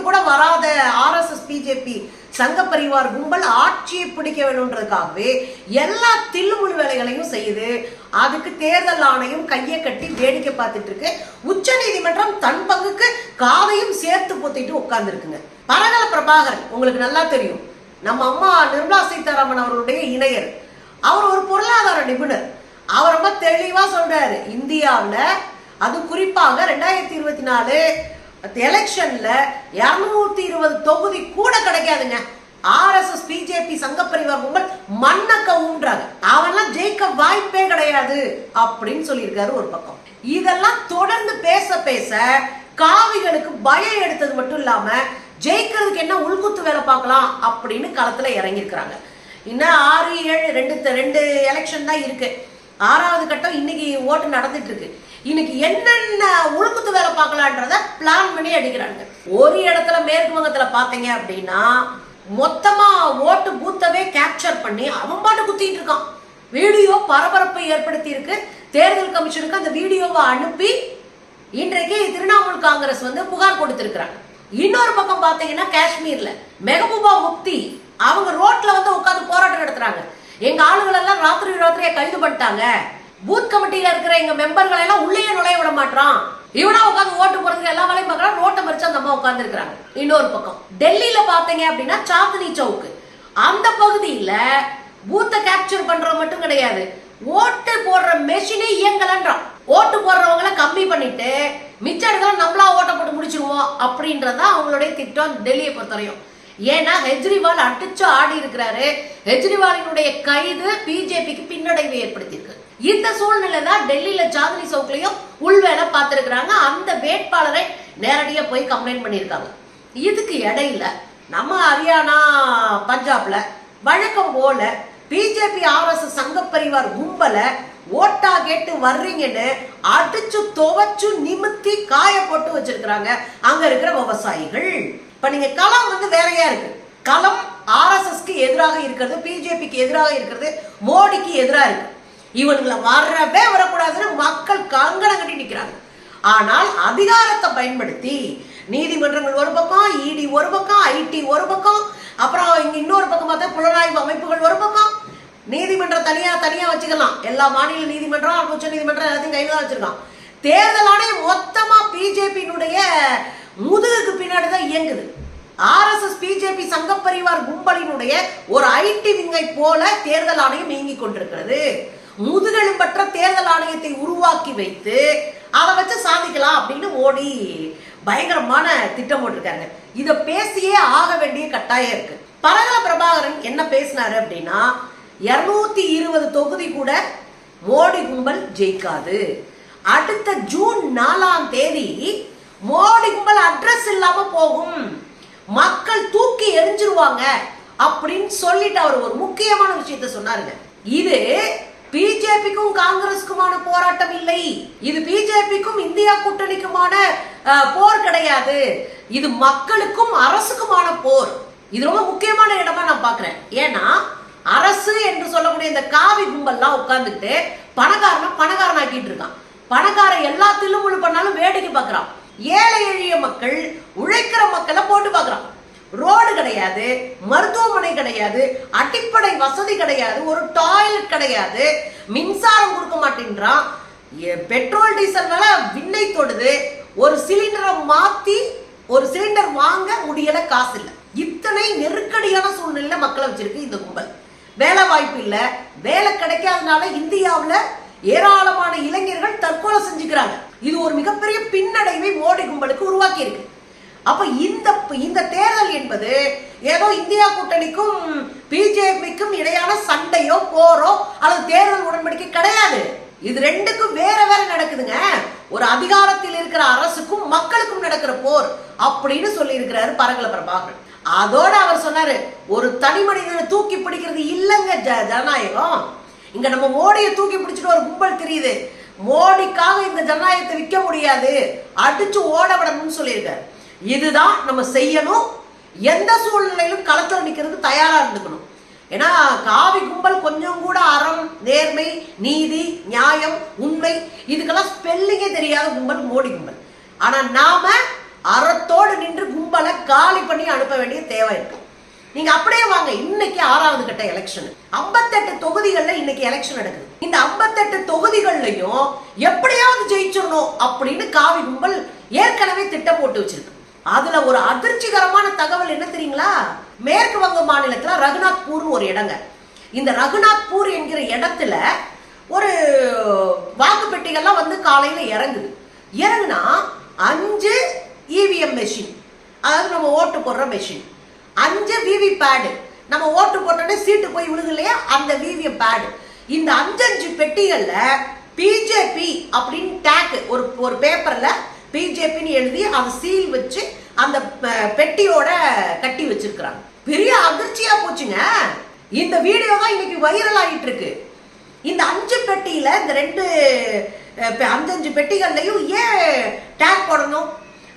கூட வராத RSS BJP சங்க பரிவார் கும்பல் ஆட்சியை பிடிக்க வேணும்ன்றதுக்காகவே எல்லா தில்லுமுழு வேலைகளையும் செய்யுது. அதுக்கு தேர்தல் ஆணையம் கையை கட்டி வேடிக்கை பார்த்துட்டு இருக்கு. உச்ச நீதிமன்றம் தன் பங்குக்கு காதையும் சேர்த்து பொத்திட்டு உட்கார்ந்து இருக்குங்க. பரகல பிரபாகரன் உங்களுக்கு நல்லா தெரியும், நம்ம அம்மா நிர்மலா சீதாராமன் அவர்களுடைய இணையர். அவர் ஒரு பொருளாதார நிபுணர். அவர் ரொம்ப தெளிவா சொல்றாரு, இந்தியாவில் அது குறிப்பாக 2024 எலெக்ஷன்ல 220 தொகுதி கூட கிடைக்காதுங்க. RSS BJP சங்க பரிவார் கும்பல் மண்ணக்கவுன்றாங்க. அவன்லாம் ஜெயிக்க வாய்ப்பே கிடையாது அப்படின்னு சொல்லியிருக்காரு ஒரு பக்கம். இதெல்லாம் தொடர்ந்து பேச பேச காவிகளுக்கு பயம் எடுத்தது மட்டும் இல்லாம ஜெயிக்கிறதுக்கு என்ன உள்குத்து வேலை பார்க்கலாம் அப்படின்னு களத்துல இறங்கியிருக்கிறாங்க. இன்னும் 6, 7 ரெண்டு எலெக்ஷன் தான் இருக்கு. 6வது கட்டம் இன்னைக்கு ஓட்டு நடந்துட்டு இருக்கு. இன்னைக்கு என்னென்ன உள்குத்து வேலை பார்க்கலான்றத பிளான் பண்ணி அடிக்கிறாங்க. ஒரு இடத்துல மேற்கு வங்கத்துல பாத்தீங்க அப்படின்னா மொத்தமா ஓட்டு பூத்தவே கேப்சர் பண்ணி அவன் பாட்டு குத்திட்டு இருக்கான். வீடியோ பரபரப்பை ஏற்படுத்தி இருக்கு. தேர்தல் கமிஷனுக்கு அந்த வீடியோவை அனுப்பி இன்றைக்கு திரிணாமுல் காங்கிரஸ் புகார் கொடுத்திருக்கிறாங்க. இன்னொரு பக்கம் பாத்தீங்கன்னா காஷ்மீர்ல மெஹபூபா முப்தி அவங்க ரோட்ல உட்கார்ந்து போராட்டம் நடத்துறாங்க. எங்க ஆளுகள் எல்லாம் ராத்திரியா கைது பண்ணிட்டாங்க. பூத் கமிட்டியில இருக்கிற எங்க மெம்பர்கள் எல்லாம் உள்ளே நுழைய விட மாட்டான். இவனா உட்காந்து ஓட்டு போறதுக்கு எல்லா வேலையும் பார்க்கறான். ரோட்டை மறிச்சு அந்த அம்மா உட்கார்ந்து இருக்கிறாங்க. இன்னொரு பக்கம் டெல்லியில பாத்தீங்க அப்படின்னா சாந்தினி சவுக் அந்த பகுதியில பூத்தை கேப்சர் பண்றது மட்டும் கிடையாது, ஓட்டு போடுற மெஷினே இயங்கலன்றான். ஓட்டு போடுறவங்களை கம்மி பண்ணிட்டு மிச்ச இடத்துல நம்மளா ஓட்ட போட்டு முடிச்சிருவோம் அப்படின்றதான் அவங்களுடைய திட்டம் டெல்லியை பொறுத்தவரையும். ஏன்னா கெஜ்ரிவால் அடிச்சு ஆடி இருக்கிறாரு. கெஜ்ரிவாலினுடைய கைது பிஜேபிக்கு பின்னடைவை ஏற்படுத்தியிருக்கு. இந்த சூழ்நிலை தான் டெல்லியில சாந்தினி சவுக்லயும் உள்வேலை பார்த்திருக்கிறாங்க. அந்த வேட்பாளரை நேரடியா போய் கம்ப்ளைண்ட் பண்ணியிருக்காங்க. இதுக்கு இடையில நம்ம ஹரியானா பஞ்சாப்ல வழக்கம் போல பிஜேபி RSS சங்க பரிவார் கும்பல ஓட்டா கேட்டு வர்றீங்கன்னு அடிச்சு துவச்சு நிமித்தி காய போட்டு வச்சிருக்கிறாங்க அங்க இருக்கிற விவசாயிகள். இப்ப நீங்க களம் வேறையா இருக்கு. களம் RSSக்கு எதிராக இருக்கிறது, பிஜேபிக்கு எதிராக இருக்கிறது, மோடிக்கு எதிராக இருக்கு. இவங்களை வரவே வரக்கூடாதுன்னு மக்கள் கங்கணம் கட்டி நிற்கிறாங்க. ஆனால் அதிகாரத்தை பயன்படுத்தி நீதிமன்றங்கள் ஒரு பக்கம், இடி ஒரு பக்கம், ஐடி ஒரு பக்கம், அப்புறம் இங்க இன்னொரு பக்கம் பார்த்தா புலனாய்வு அமைப்புகள் ஒரு பக்கம். நீதிமன்றம் தனியா வச்சுக்கலாம். எல்லா மாநில நீதிமன்றம், உச்ச நீதிமன்றம் எல்லாத்தையும் கையில தான் வச்சிருக்கான். தேர்தல் ஆணையம் மொத்தமா பிஜேபியினுடைய முதுகுக்கு பின்னாடி தான் இயங்குது. RSS BJP சங்க பரிவார் கும்பலினுடைய ஒரு ஐடி விங்கை போல தேர்தல் ஆணையம் இயங்கி கொண்டிருக்கிறது. முதுகெலும்பற்ற தேர்தல் ஆணையத்தை உருவாக்கி வைத்து அதை வச்சு சாதிக்கலாம் அப்படின்னு மோடி பயங்கரமான திட்டம் போட்டிருக்காங்க. இதை பேசியே ஆக வேண்டிய கட்டாயம் இருக்கு. பரகல பிரபாகரன் என்ன பேசினாரு அப்படின்னா, 220 தொகுதி கூட மோடி கும்பல் ஜெயிக்காது. அடுத்த ஜூன் 4ஆம் தேதி மோடி கும்பல் அட்ரஸ் இல்லாம போகும், மக்கள் தூக்கி எரிஞ்சிருவாங்க அப்படின்னு சொல்லிட்டு அவர் ஒரு முக்கியமான விஷயத்த சொன்னாருங்க. இது பிஜேபிக்கும் காங்கிரஸுக்குமான போராட்டம் இல்லை, இது பிஜேபிக்கும் இந்தியா கூட்டணிக்குமான போர் கிடையாது, இது மக்களுக்கும் அரசுக்குமான போர். இது ரொம்ப முக்கியமான இடமா நான் பாக்குறேன். ஏன்னா அரசு என்று சொல்லக்கூடிய இந்த காவி கும்பல்லாம் உட்கார்ந்துட்டு பணக்காரன் ஆக்கிட்டு இருக்கான். பணக்காரன் எல்லாத்திலும் முழு பண்ணாலும் வேடிக்கை பார்க்கறான். ஏழை எளிய மக்கள், உழைக்கிற மக்களை போட்டு பார்க்கறான். ரோடு கிடையாது, மருத்துவமனை கிடையாது, அடிப்படை வசதி கிடையாது, ஒரு டாய்லெட் கிடையாது, மின்சாரம் கொடுக்க மாட்டேன்றான். பெட்ரோல் டீசல் விலை விண்ணை தொடுது. ஒரு சிலிண்டரை மாத்தி ஒரு சிலிண்டர் வாங்க முடியல, காசு இல்லை. இத்தனை நெருக்கடியான சூழ்நிலையில மக்களை வச்சிருக்கு இந்த கும்பல். வேலை வாய்ப்பு இல்லை, வேலை கிடைக்காதனால இந்தியாவில் ஏராளமான இளைஞர்கள் தற்கொலை செஞ்சுக்கிறாங்க. இது ஒரு மிகப்பெரிய பின்னடைவை மோடி கும்பலுக்கு உருவாக்கி இருக்கு. அப்ப இந்த தேர்தல் என்பது ஏதோ இந்தியா கூட்டணிக்கும் பிஜேபிக்கும் இடையான சண்டையோ போரோ அல்லது தேர்தல் உடன்படிக்கை கிடையாது. இது ரெண்டுக்கும் வேற நடக்குதுங்க. ஒரு அதிகாரத்தில் இருக்கிற அரசுக்கும் மக்களுக்கும் நடக்கிற போர் அப்படின்னு சொல்லி இருக்கிறாரு பரகல பிரபாகரன். அதோட அவர் சொன்னாரு, ஒரு தனி மனிதனை தூக்கி பிடிக்கிறது இல்லைங்க ஜனநாயகம். இங்க நம்ம மோடியை தூக்கி பிடிச்சிட்டு ஒரு கும்பல் தெரியுது. மோடிக்காக இந்த ஜனநாயகத்தை விற்க முடியாது, அடிச்சு ஓட விடணும்னு சொல்லியிருக்காரு. இதுதான் நம்ம செய்யணும். எந்த சூழ்நிலையிலும் களத்தில் நிற்கிறது தயாரா இருந்துக்கணும். ஏன்னா காவி கும்பல் கொஞ்சம் கூட அறம், நேர்மை, நீதி, நியாயம், உண்மை இதுக்கெல்லாம் ஸ்பெல்லிங்கே தெரியாத கும்பல் மோடி கும்பல். ஆனா நாம அறத்தோடு நின்று கும்பலை பண்ணி அனுப்ப வேண்டிய தேவை இருக்கு. நீங்க அப்படியே வாங்க, இன்னைக்கு 6வது கட்ட எலெக்ஷன், 58 தொகுதிகள்ல இன்னைக்கு எலெக்ஷன் நடக்குது. இந்த 58 தொகுதிகள்லயும் எப்படியாவது ஜெயிச்சிடணும் அப்படின்னு காவி கும்பல் ஏற்கனவே திட்டம் போட்டு வச்சிருக்கு. அதுல ஒரு அதிர்ச்சிகரமான தகவல் என்ன தெரியுங்களா? மேற்கு வங்க மாநிலத்துல ரகுநாத்பூர் ஒரு இடங்க. இந்த ரகுநாத்பூர் என்கிற இடத்துல ஒரு வாக்கு பெட்டிகள்லாம் வந்து காலையில இறங்குது. இறங்குனா 5 EVM மெஷின், அதாவது நம்ம ஓட்டு போடுற மெஷின், 5 விவி பேடு, நம்ம ஓட்டு போட்டோன்னே சீட்டு போய் விழுகு இல்லையா, அந்த விவிஎம் பேடு. இந்த 5 பெட்டிகள்ல பிஜேபி அப்படின்னு டேக் ஒரு பேப்பர்ல பிஜேபின்னு எழுதி அதை சீல் வச்சு அந்த பெட்டியோட கட்டி வச்சிருக்கிறாங்க. பெரிய அதிர்ச்சியா போச்சுங்க. இந்த வீடியோ தான் இன்னைக்கு வைரல் ஆகிட்டு இருக்கு. இந்த 5 பெட்டியில இந்த 5 பெட்டிகள்லையும் ஏன் டேக் போடணும்?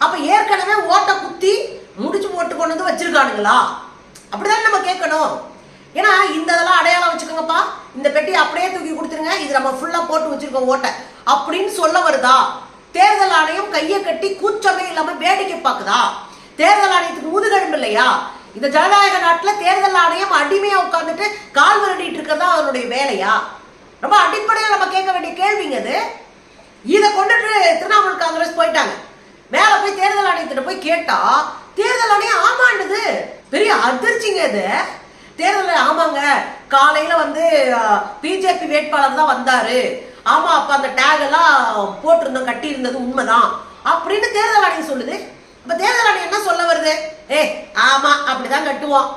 அப்ப ஏற்கனவே ஓட்ட குத்தி முடிச்சு போட்டு கொண்டு வந்து வச்சிருக்கானுங்களா? அப்படிதான் நம்ம கேட்கணும். ஏன்னா இந்த இதெல்லாம் அடையாளம் வச்சுக்கோங்கப்பா, இந்த பெட்டியை அப்படியே தூக்கி கொடுத்துருங்க, இது நம்ம ஃபுல்லா போட்டு வச்சிருக்கோம் ஓட்ட அப்படின்னு சொல்ல வருதா? தேர்தல் ஆணையம் கையை கட்டி கூச்சமே இல்லாம வேடிக்கை பார்க்குதா? தேர்தல் ஆணையத்துக்கு முதுகெலும்பு இல்லையா? இந்த ஜனநாயக நாட்டுல தேர்தல் ஆணையம் அடிமையா உட்கார்ந்துட்டு கால் விரட்டிட்டு இருக்கிறதா அதனுடைய வேலையா? ரொம்ப அடிப்படையில் நம்ம கேட்க வேண்டிய கேள்விங்க அது. இதை கொண்டுட்டு திரிணாமுல் காங்கிரஸ் போயிட்டாங்க. மேல போய் தேர்தல் ஆணையத்திட்ட போய் கேட்டா தேர்தல் ஆணையம் ஆமாண்டுது. பெரிய அதிர்ச்சிங்க இது. தேர்தல் ஆமாங்க, காலையில வந்து பிஜேபி வேட்பாளர் தான் வந்தாரு, ஆமா அப்ப அந்த டேக் எல்லாம் போட்டிருந்தோம், கட்டி இருந்தது உண்மைதான் அப்படின்னு தேர்தல் ஆணையம் சொல்லுது. அப்ப தேர்தல் ஆணையம் என்ன சொல்ல வருது? ஆமா அப்படிதான் கட்டுவோம்,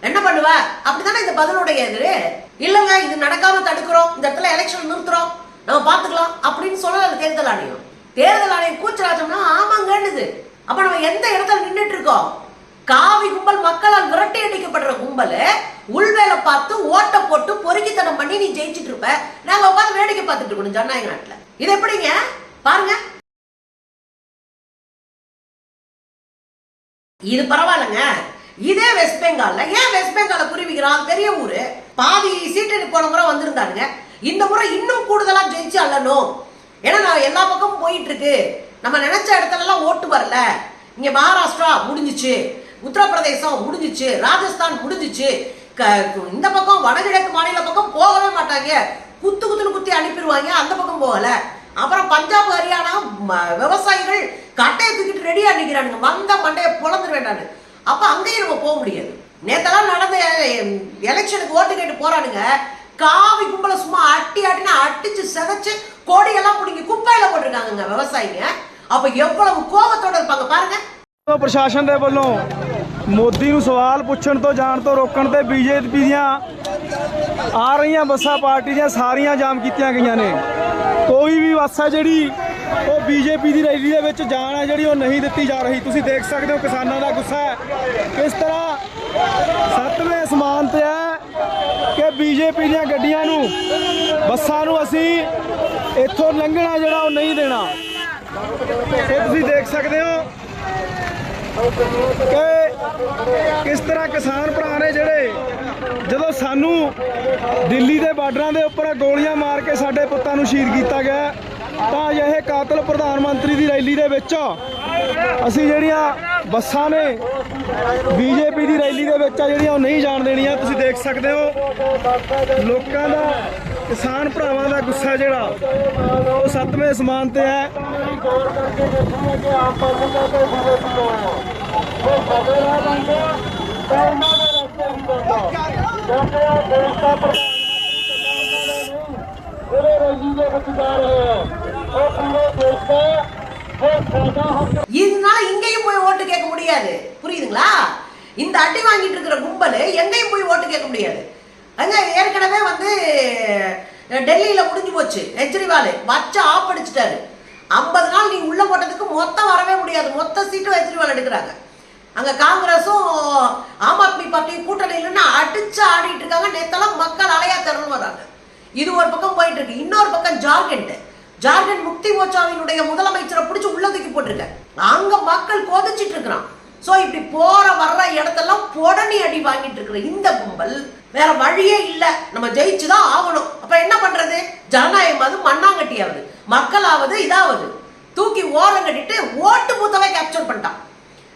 என்ன பண்ணுவ அப்படித்தானே இந்த பதிலுடைய இது. இல்லங்க இது நடக்காம தடுக்கிறோம், இந்த இடத்துல எலெக்ஷன் நிறுத்துறோம், நம்ம பாத்துக்கலாம் அப்படின்னு சொல்லல தேர்தல் ஆணையம். தேர்தல் ஆணையம் கூச்சராஜம்னா ஆமாங்கன்னுது. அப்ப நம்ம எந்த இடத்துல நின்றுட்டு இருக்கோம்? காவி கும்பல் மக்களால் விரட்டி அடிக்கப்படுற கும்பல் உள்வேலை பார்த்து ஓட்ட போட்டு பொறுக்கித்தனம் பண்ணி நீ ஜெயிச்சுட்டு இருப்ப, நாங்க உட்காந்து வேடிக்கை பார்த்துட்டு இருக்கணும் ஜனநாயக நாட்டுல. இது எப்படிங்க பாருங்க. இது பரவாயில்லங்க. இதே வெஸ்ட் பெங்கால்ல, ஏன் வெஸ்ட் பெங்கால குறிவிக்கிறான்? பெரிய ஊரு, பாதி சீட்டு போன முறை வந்திருந்தானுங்க, இந்த முறை இன்னும் கூடுதலா ஜெயிச்சு அல்லணும். ஏன்னா நான் எல்லா பக்கமும் போயிட்டு இருக்கு, நம்ம நினைச்ச இடத்துல எல்லாம் ஓட்டு வரல. இங்க மகாராஷ்டிரா முடிஞ்சிச்சு, உத்தரப்பிரதேசம் முடிஞ்சிச்சு, ராஜஸ்தான் முடிஞ்சிச்சு, இந்த பக்கம் வடகிழக்கு மாநில பக்கம் போகவே மாட்டாங்க, குத்துன்னு குத்தி அனுப்பிடுவாங்க, அந்த பக்கம் போகல. அப்புறம் பஞ்சாப் ஹரியானா விவசாயிகள் கட்டையை தூக்கிட்டு ரெடியா நிக்கிறானுங்க, வந்த மண்டையை பொழந்துட வேண்டான்னு. அப்ப அங்கேயும் நம்ம போக முடியாது. நேத்தெல்லாம் நடந்த எலெக்ஷனுக்கு ஓட்டு கேட்டு போறானுங்க, காவி கும்பல சும்மா அட்டினா அடிச்சு செதைச்சு கோடியெல்லாம் பிடிங்கி குப்பையில போட்டிருக்காங்க விவசாயிங்க. அப்ப எவ்வளவு கோபத்தோட இருப்பாங்க பாருங்க. ਪ੍ਰਸ਼ਾਸਨ ਦੇ ਵੱਲੋਂ ਮੋਦੀ ਨੂੰ ਸਵਾਲ ਪੁੱਛਣ ਤੋਂ ਜਾਣ ਤੋਂ ਰੋਕਣ ਤੇ ਬੀਜੇਪੀ ਦੀਆਂ ਆ ਰਹੀਆਂ ਬੱਸਾਂ ਪਾਰਟੀ ਦੀਆਂ ਸਾਰੀਆਂ ਜਾਮ ਕੀਤੀਆਂ ਗਈਆਂ ਨੇ। ਕੋਈ ਵੀ ਬੱਸ ਹੈ ਜਿਹੜੀ ਉਹ ਬੀਜੇਪੀ ਦੀ ਰੈਲੀ ਦੇ ਵਿੱਚ ਜਾਣ ਹੈ ਜਿਹੜੀ ਉਹ ਨਹੀਂ ਦਿੱਤੀ ਜਾ ਰਹੀ। ਤੁਸੀਂ ਦੇਖ ਸਕਦੇ ਹੋ ਕਿਸਾਨਾਂ ਦਾ ਗੁੱਸਾ ਹੈ ਕਿਸ ਤਰ੍ਹਾਂ 7ਵੇਂ ਅਸਮਾਨ ਤੇ ਹੈ ਕਿ ਬੀਜੇਪੀ ਦੀਆਂ ਗੱਡੀਆਂ ਨੂੰ ਬੱਸਾਂ ਨੂੰ ਅਸੀਂ ਇੱਥੋਂ ਲੰਘਣਾ ਜਿਹੜਾ ਉਹ ਨਹੀਂ ਦੇਣਾ। ਇਹ ਤੁਸੀਂ ਦੇਖ ਸਕਦੇ ਹੋ ਕਿ ਕਿਸ ਤਰ੍ਹਾਂ ਕਿਸਾਨ ਭਰਾ ਨੇ ਜਿਹੜੇ ਜਦੋਂ ਸਾਨੂੰ ਦਿੱਲੀ ਦੇ ਬਾਰਡਰਾਂ ਦੇ ਉੱਪਰ ਗੋਲੀਆਂ ਮਾਰ ਕੇ ਸਾਡੇ ਪੁੱਤਾਂ ਨੂੰ ਸ਼ਹੀਦ ਕੀਤਾ ਗਿਆ ਤਾਂ ਇਹ ਕਾਤਲ ਪ੍ਰਧਾਨ ਮੰਤਰੀ ਦੀ ਰੈਲੀ ਦੇ ਵਿੱਚ ਅਸੀਂ ਜਿਹੜੀਆਂ ਬੱਸਾਂ ਨੇ ਬੀਜੇਪੀ ਦੀ ਰੈਲੀ ਦੇ ਵਿੱਚ ਆ ਜਿਹੜੀਆਂ ਉਹ ਨਹੀਂ ਜਾਣ ਦੇਣੀਆਂ। ਤੁਸੀਂ ਦੇਖ ਸਕਦੇ ਹੋ ਲੋਕਾਂ ਦਾ ਕਿਸਾਨ ਭਰਾਵਾਂ ਦਾ ਗੁੱਸਾ ਜਿਹੜਾ ਉਹ 7ਵੇਂ ਅਸਮਾਨ ਤੇ ਹੈ। இதனால இங்கேயும் போய் ஓட்டு கேட்க முடியாது, புரியுதுங்களா? இந்த அடி வாங்கிட்டு இருக்கிற கும்பல் எங்கேயும் போய் ஓட்டு கேட்க முடியாது. அங்க ஏற்கனவே வந்து டெல்லியில முடிஞ்சு போச்சு, கெஜ்ரிவால் வச்சு ஆப் அடிச்சுட்டாரு. 50 நாள் நீ உள்ள போட்டதுக்கு மொத்தம் வரவே முடியாது, மொத்த சீட்டும் கெஜ்ரிவால் எடுக்கிறாங்க. அங்க காங்கிரஸும் ஆம் ஆத்மி பார்ட்டியும் கூட்டணி இல்லைன்னா அடிச்சு ஆடிட்டு இருக்காங்க. நேத்தெல்லாம் மக்கள் அலையா தரணும் வராங்க. இது ஒரு பக்கம் போயிட்டு இருக்கு. இன்னொரு பக்கம் ஜார்க்கண்ட் முக்தி மோர்ச்சாவினுடைய முதலமைச்சரை பிடிச்சி உள்ள தூக்கி போட்டிருக்க, அங்க மக்கள் கொதிச்சிட்டு இருக்கிறான். சோ இப்படி போற வர்ற இடத்தெல்லாம் பொடனி அடி வாங்கிட்டு இருக்கிற இந்த கும்பல் வேற வழியே இல்ல, நம்ம ஜெயிச்சுதான் ஆகணும். அப்ப என்ன பண்றது? ஜனநாயகமாவது மண்ணாங்கட்டியாவது மக்களாவது இதாவது தூக்கி ஓரம் கட்டிட்டு ஓட்டு பூத்தவை கேப்சர் பண்ணிட்டான்.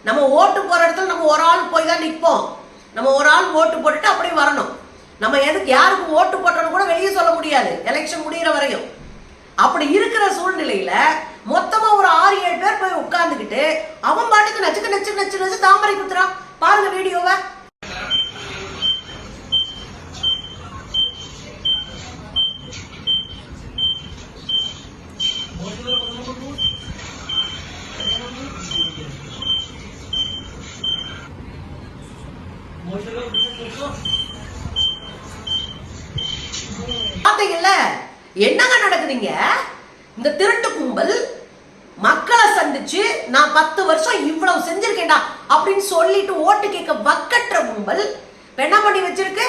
நம்ம ஓட்டு போற இடத்துல நம்ம ஒரு ஆள் போய் தான் நிற்போம். நம்ம ஒரு ஆள் ஓட்டு போட்டுட்டு அப்படியே வரணும். நம்ம எதுக்கு யாருக்கு ஓட்டு போட்டோன்னு கூட வெளியே சொல்ல முடியாது எலெக்ஷன் முடிகிற வரையும். அப்படி இருக்கிற சூழ்நிலையில மொத்தமா ஒரு 6-7 பேர் போய் உட்கார்ந்துக்கிட்டு அவன் பாட்டுக்கு நச்சுக்கு நச்சு நச்சு நச்சு தாமரை குத்துறான். பாருங்க வீடியோவை. பாத்தீங்கல்ல என்னங்க நடக்குதுங்க? இந்த திருட்டு கும்பல் மக்களை சந்திச்சு நான் 10 வருஷம் இவ்வளவு செஞ்சிருக்கேன்டா அப்படின்னு சொல்லிட்டு ஓட்டு கேட்க வக்கற்ற கும்பல் என்ன பண்ணி வச்சிருக்கு?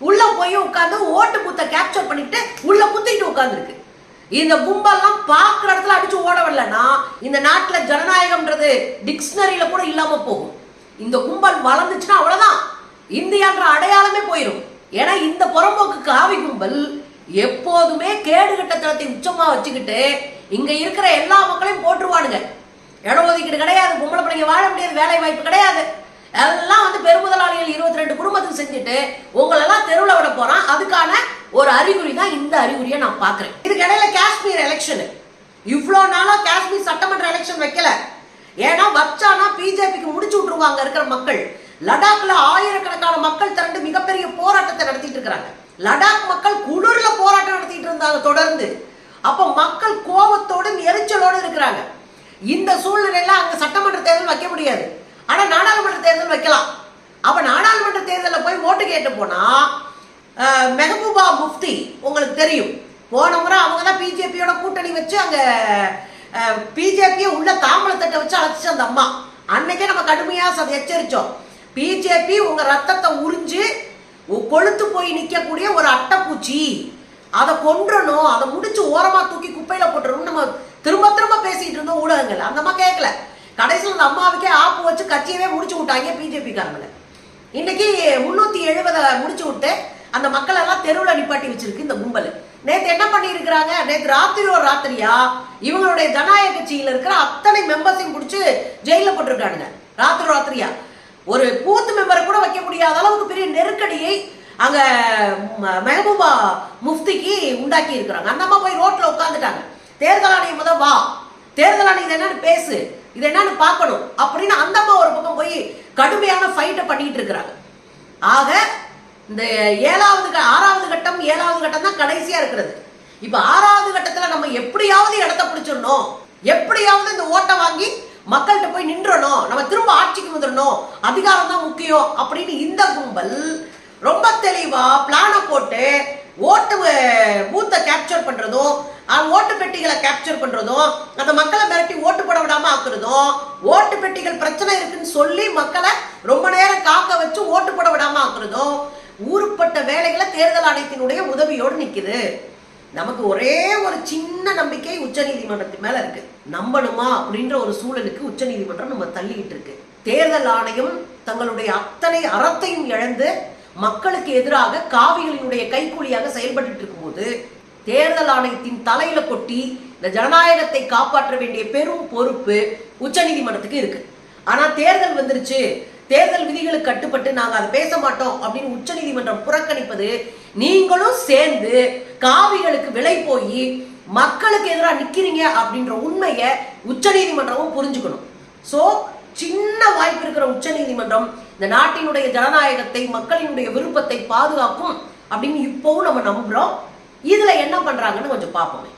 உள்ள போய் உட்கார்ந்து ஓட்டு பூத்தை கேப்சர் பண்ணிட்டு உள்ள குத்திட்டு உட்கார்ந்துருக்கு. இந்த கும்பல்லாம் பாக்குற இடத்துல அடிச்சு ஓட வரலன்னா இந்த நாட்டுல ஜனநாயகம்ன்றது டிக்ஷனரியில கூட இல்லாம போகும். இந்த கும்பல் வளர்ந்துச்சுன்னா அவ்வளவுதான், இந்தியான்ற அடையாளமே போயிடும். ஏன்னா இந்த புறம்போக்கு காவி கும்பல் எப்போதுமே கேடுகட்டத்தனத்தை உச்சமா வச்சுக்கிட்டு இங்க இருக்கிற எல்லா மக்களையும் போட்டுருவானுங்க. இடஒதுக்கீடு கிடையாது, பொம்பளை பிள்ளைங்க வாழ முடியாது, வேலை வாய்ப்பு கிடையாது, எல்லாம் வந்து பெருமுதலாளிகள் 22 குடும்பத்துக்கு செஞ்சுட்டு உங்களெல்லாம் தெருவில் விட போறான். அதுக்கான ஒரு அறிகுறி தான் இந்த அறிகுறியை நான் பாக்குறேன். இதுக்கு இடையில காஷ்மீர் எலெக்ஷன், இவ்வளோ நாளா காஷ்மீர் சட்டமன்ற எலெக்ஷன் வைக்கல. ஏன்னா வச்சானா பிஜேபிக்கு முடிச்சு விட்டுருவாங்க இருக்கிற மக்கள். லடாக்ல ஆயிரக்கணக்கான மக்கள் திரண்டு மிகப்பெரிய போராட்டத்தை நடத்திட்டு இருக்கிறாங்க. லடாக் மக்கள் குளிர்ல போராட்டம் நடத்திட்டு இருந்தாங்க தொடர்ந்து. அப்ப மக்கள் கோபத்தோடு எரிச்சலோடு இருக்கிறாங்க. இந்த சூழ்நிலையில அங்க சட்டமன்ற தேர்தல் வைக்க முடியாது, ஆனா நாடாளுமன்ற தேர்தல் வைக்கலாம். அப்ப நாடாளுமன்ற தேர்தலில் போய் ஓட்டு கேட்டு போனா மெஹபூபா முஃப்தி உங்களுக்கு தெரியும், போன முறை அவங்க தான் பிஜேபியோட கூட்டணி வச்சு அங்க பிஜேபியை உள்ள தாம்பளத்தட்டை வச்சு அழைச்சிச்சு அந்த அம்மா. அன்னைக்கே நம்ம கடுமையா எச்சரிச்சோம், பிஜேபி உங்க ரத்தத்தை உறிஞ்சு கொழுத்து போய் நிற்கக்கூடிய ஒரு அட்டைப்பூச்சி, அதை கொன்றணும், அதை முடிச்சு ஓரமா தூக்கி குப்பையில போட்டுறணும் நம்ம திரும்ப திரும்ப பேசிட்டு இருந்தோம் ஊடகங்கள். அந்த அம்மா கேட்கல. கடைசியில் அந்த அம்மாவுக்கே ஆப்பு வச்சு கட்சியவே முடிச்சு விட்டாங்க பிஜேபி காரங்களை. இன்னைக்கு 370 முடிச்சு விட்டு அந்த மக்கள் எல்லாம் தெருவில் நிப்பாட்டி வச்சிருக்கு இந்த கும்பல். நேற்று என்ன பண்ணி இருக்கிறாங்க? நேற்று ராத்திரியா இவங்களுடைய ஜனநாயக கட்சியில் இருக்கிற அத்தனை மெம்பர்ஸையும் பிடிச்சி ஜெயில போட்டிருக்கானுங்க. ராத்திரியா ஒரு பூத்து மெம்பரை கூட வைக்க முடியாத அளவுக்கு பெரிய நெருக்கடியை அங்க மெஹபூபா முஃப்திக்கு உண்டாக்கி இருக்கிறாங்க. அந்த அம்மா போய் ரோட்ல உட்காந்துட்டாங்க. தேர்தல் ஆணையம் முதல் வா, தேர்தல் ஆணையம் இது என்னன்னு பேசு, இது என்னன்னு பார்க்கணும் அப்படின்னு அந்த அம்மா ஒரு பக்கம் போய் கடுமையான ஃபைட்டை பண்ணிட்டு இருக்கிறாங்க. ஆக இந்த 6வது கட்டம் 7வது கட்டம் தான் கடைசியா இருக்கிறது. இப்ப 6வது கட்டத்துல நம்ம எப்படியாவது இடத்தை பிடிச்சிடணும், எப்படியாவது இந்த ஓட்டை வாங்கி மக்கள்கிட்ட போய் நின்றணும், நம்ம திரும்ப ஆட்சிக்கு வந்துடணும், அதிகாரம் தான் முக்கியம் அப்படின்னு இந்த கும்பல் ரொம்ப தெளிவா பிளான போட்டு ஓட்டு பூத்தை கேப்சர் பண்றதும், ஓட்டு பெட்டிகளை கேப்சர் பண்றதும், அந்த மக்களை மிரட்டி ஓட்டு போட விடாம ஆக்குறதும், ஓட்டு பெட்டிகள் பிரச்சனை இருக்குன்னு சொல்லி மக்களை ரொம்ப நேரம் காக்க வச்சு ஓட்டு போட விடாம ஆக்குறதும், ஊருப்பட்ட வேலைகளை தேர்தல் ஆணையத்தினுடைய உதவியோடு நிக்குது. நமக்கு ஒரே ஒரு சின்ன நம்பிக்கை உச்ச நீதிமன்றத்தின் மேல இருக்கு. நம்பணுமா அப்படின்ற ஒரு சூழலுக்கு உச்ச நீதிமன்றம் நம்ம தள்ளிக்கிட்டு இருக்கு. தேர்தல் ஆணையம் தங்களுடைய அத்தனை அறத்தையும் இழந்து மக்களுக்கு எதிராக காவிகளினுடைய கைக்கூலியாக செயல்பட்டு இருக்கும் போது தேர்தல் ஆணையத்தின் தலையில கொட்டி இந்த ஜனநாயகத்தை காப்பாற்ற வேண்டிய பெரும் பொறுப்பு உச்ச நீதிமன்றத்துக்கு இருக்கு. ஆனா தேர்தல் வந்துருச்சு, தேர்தல் விதிகளுக்கு கட்டுப்பட்டு நாங்க அதை பேச மாட்டோம் அப்படின்னு உச்ச நீதிமன்றம் புறக்கணிப்பது, நீங்களும் சேர்ந்து காவிகளுக்கு விலை போய் மக்களுக்கு எதிராக நிக்கிறீங்க அப்படின்ற உண்மையை உச்ச நீதிமன்றமும் புரிஞ்சுக்கணும். சோ சின்ன வாய்ப்பு இருக்கிற உச்ச நீதிமன்றம் இந்த நாட்டினுடைய ஜனநாயகத்தை மக்களினுடைய விருப்பத்தை பாதுகாக்கும் அப்படின்னு இப்பவும் நம்ம நம்புறோம். இதுல என்ன பண்றாங்கன்னு கொஞ்சம் பார்ப்போமே.